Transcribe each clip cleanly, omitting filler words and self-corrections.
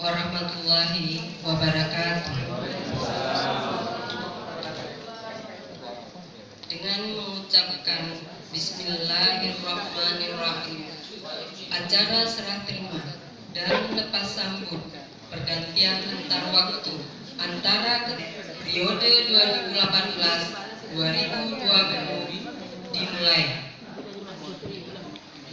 warahmatullahi wabarakatuh. Dengan mengucapkan Bismillahirrahmanirrahim, acara serah terima dan lepas sambut pergantian antar waktu antara periode 2018-2020 dimulai.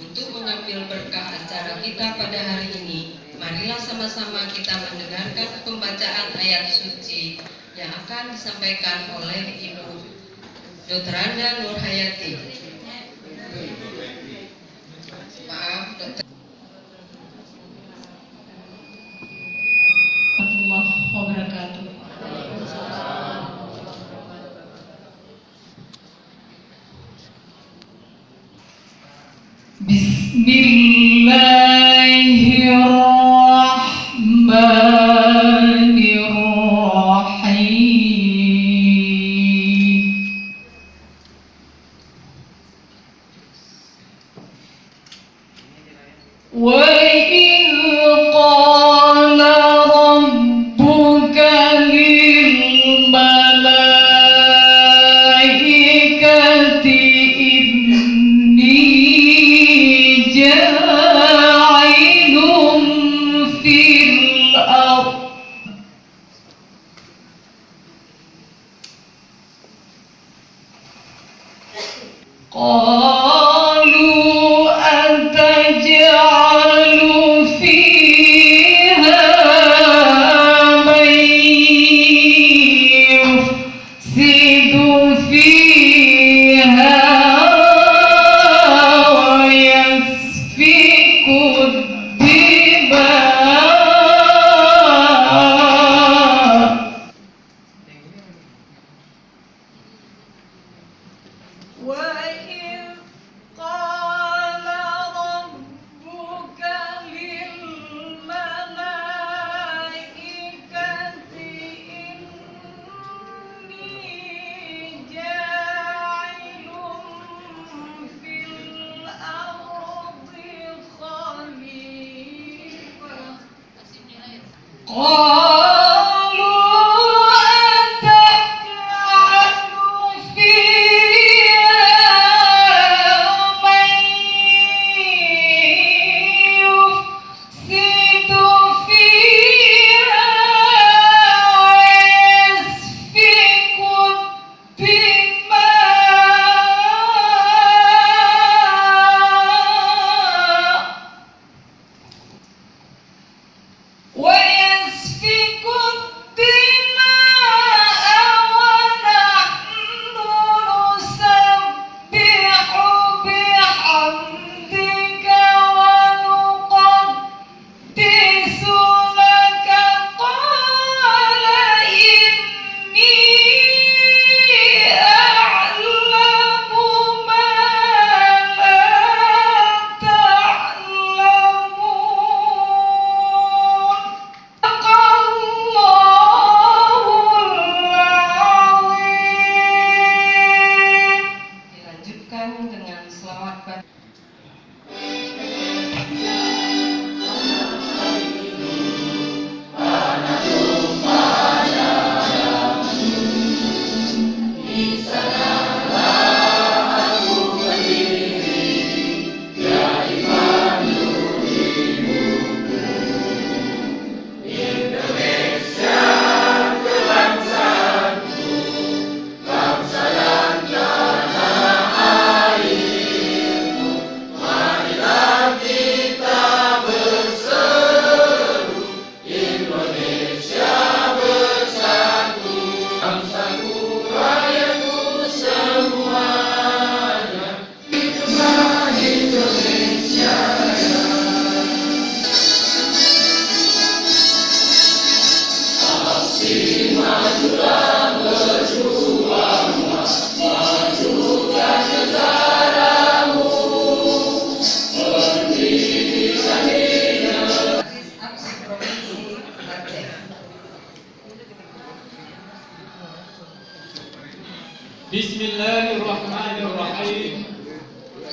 Untuk mengambil berkah acara kita pada hari ini, marilah sama-sama kita mendengarkan pembacaan ayat suci yang akan disampaikan oleh Ibu Dr. Anda Nurhayati. Maaf, Dr. Warahmatullahi wabarakatuh. Bismillahirrahmanirrahim.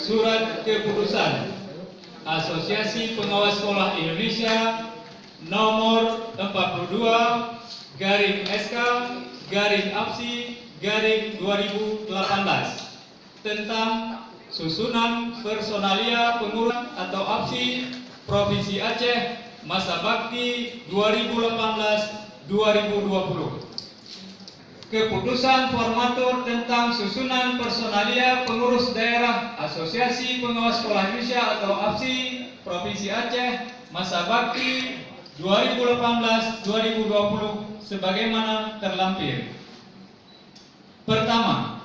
Surat Keputusan Asosiasi Pengawas Sekolah Indonesia nomor 42/SK/APSI/2018 tentang susunan personalia pengurus atau APSI Provinsi Aceh masa bakti 2018-2020. Keputusan formatur tentang susunan personalia pengurus daerah Asosiasi Pengawas Sekolah Indonesia atau APSI Provinsi Aceh masa bakti 2018-2020 sebagaimana terlampir. Pertama,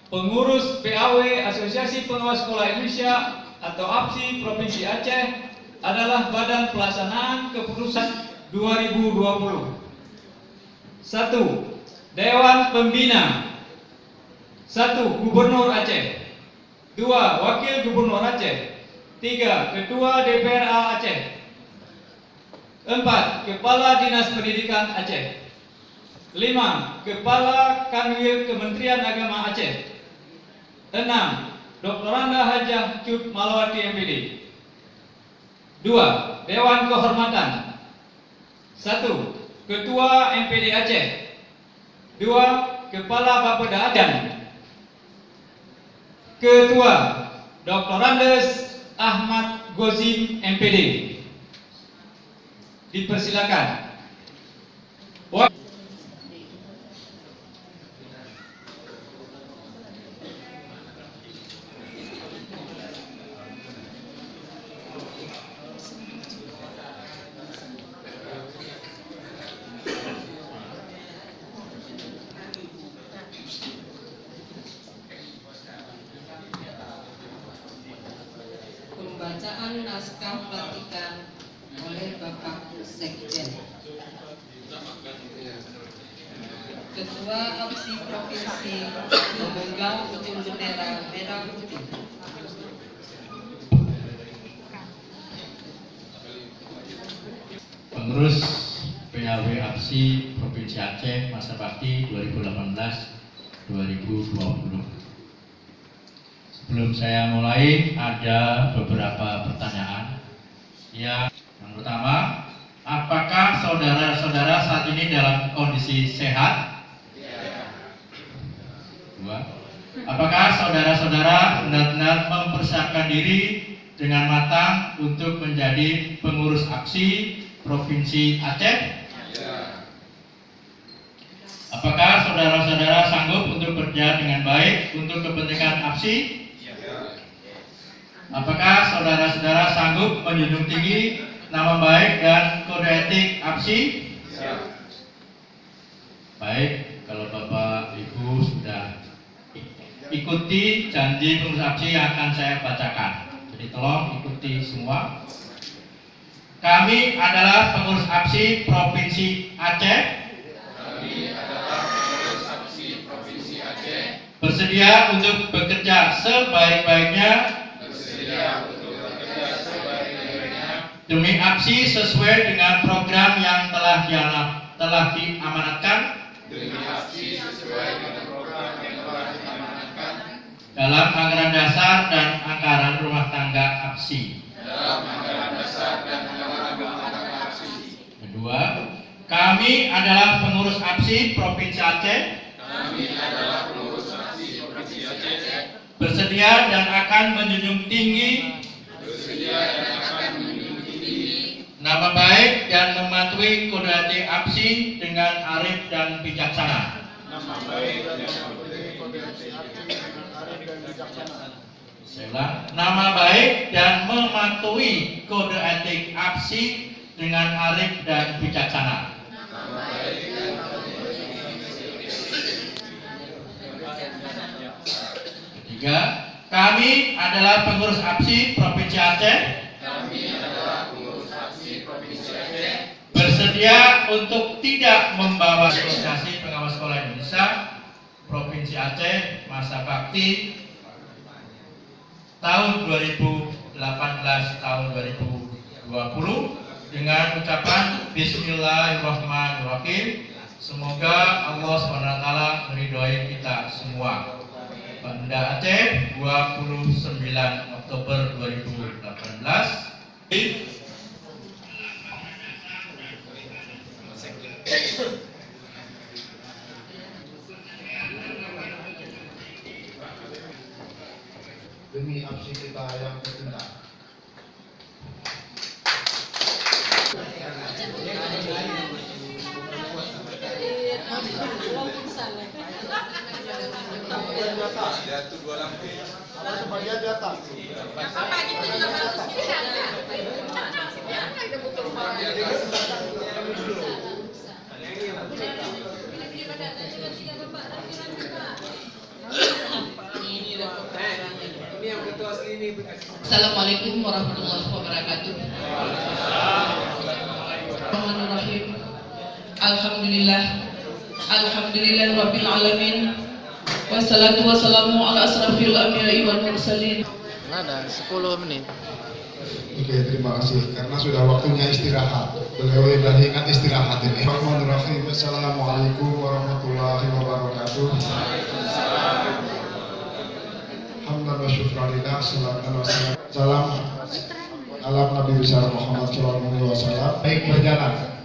pengurus PAW Asosiasi Pengawas Sekolah Indonesia atau APSI Provinsi Aceh adalah Badan Pelaksanaan Keputusan 2020. 1. Dewan Pembina. 1. Gubernur Aceh. 2. Wakil Gubernur Aceh. 3. Ketua DPRA Aceh. 4. Kepala Dinas Pendidikan Aceh. 5. Kepala Kanwil Kementerian Agama Aceh. 6. Doktoranda Hajah Cut Malawati MPD. 2. Dewan Kehormatan. 1. Ketua MPD Aceh. 2. Kepala Bapeda Aceh. Ketua Dr. Andes Ahmad Gozim MPD. Dipersilakan. Pembacaan naskah pelantikan oleh Bapak Sekjen. Ketua APSI Provinsi memegang ujung bendera merah putih. Pengurus PAW APSI Provinsi Aceh masa bakti 2018-2020. Sebelum saya mulai, ada beberapa pertanyaan. Yang pertama, apakah saudara-saudara saat ini dalam kondisi sehat? Dua, apakah saudara-saudara benar-benar mempersiapkan diri dengan matang untuk menjadi pengurus APSI Provinsi Aceh? Apakah saudara-saudara sanggup untuk bekerja dengan baik untuk kepentingan APSI? Apakah saudara-saudara sanggup menjunjung tinggi nama baik dan kode etik APSI? Baik, kalau Bapak Ibu sudah ikuti janji pengurus APSI yang akan saya bacakan. Jadi tolong ikuti semua. Kami adalah pengurus APSI Provinsi Aceh. Bersedia untuk bekerja sebaik-baiknya demi APSI sesuai dengan program yang telah diamanatkan dalam anggaran dasar dan anggaran rumah tangga APSI. Kedua, kami adalah pengurus APSI Provinsi Aceh. Bersedia dan akan menjunjung tinggi nama baik dan mematuhi kode etik APSI dengan arif dan bijaksana. Saya ulang, nama baik dan mematuhi kode etik APSI dengan arif dan bijaksana. Ketiga, kami adalah pengurus APSI Provinsi Aceh. Bersedia untuk tidak membawa Asosiasi Pengawas Sekolah Indonesia Provinsi Aceh masa bakti tahun 2018 tahun 2020 dengan ucapan Bismillahirrahmanirrahim. Semoga Allah SWT meridhoi kita semua. Banda Aceh 29 Oktober 2018. Demi absi kita yang tercinta. Jatuh 2 lampu. Ada sebagian di atas. Assalamualaikum warahmatullahi wabarakatuh. Bismillahirrahmanirrahim. Alhamdulillah rabbil alamin. Wassalatu wassalamu ala asrafil anbiya'i wal mursalin. Ada 10 menit. Oke, terima kasih. Karena sudah waktunya istirahat. Beliau sudah ingat istirahat ini. Bismillahirrahmanirrahim. Assalamualaikum warahmatullahi wabarakatuh. Alhamdulillah wa syukurillah. Salam alam Nabi besar Muhammad SAW. Baik berjalan.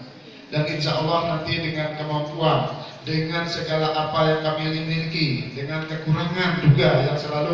Dan insya Allah nanti dengan kemampuan, dengan segala apa yang kami miliki, dengan kekurangan juga yang selalu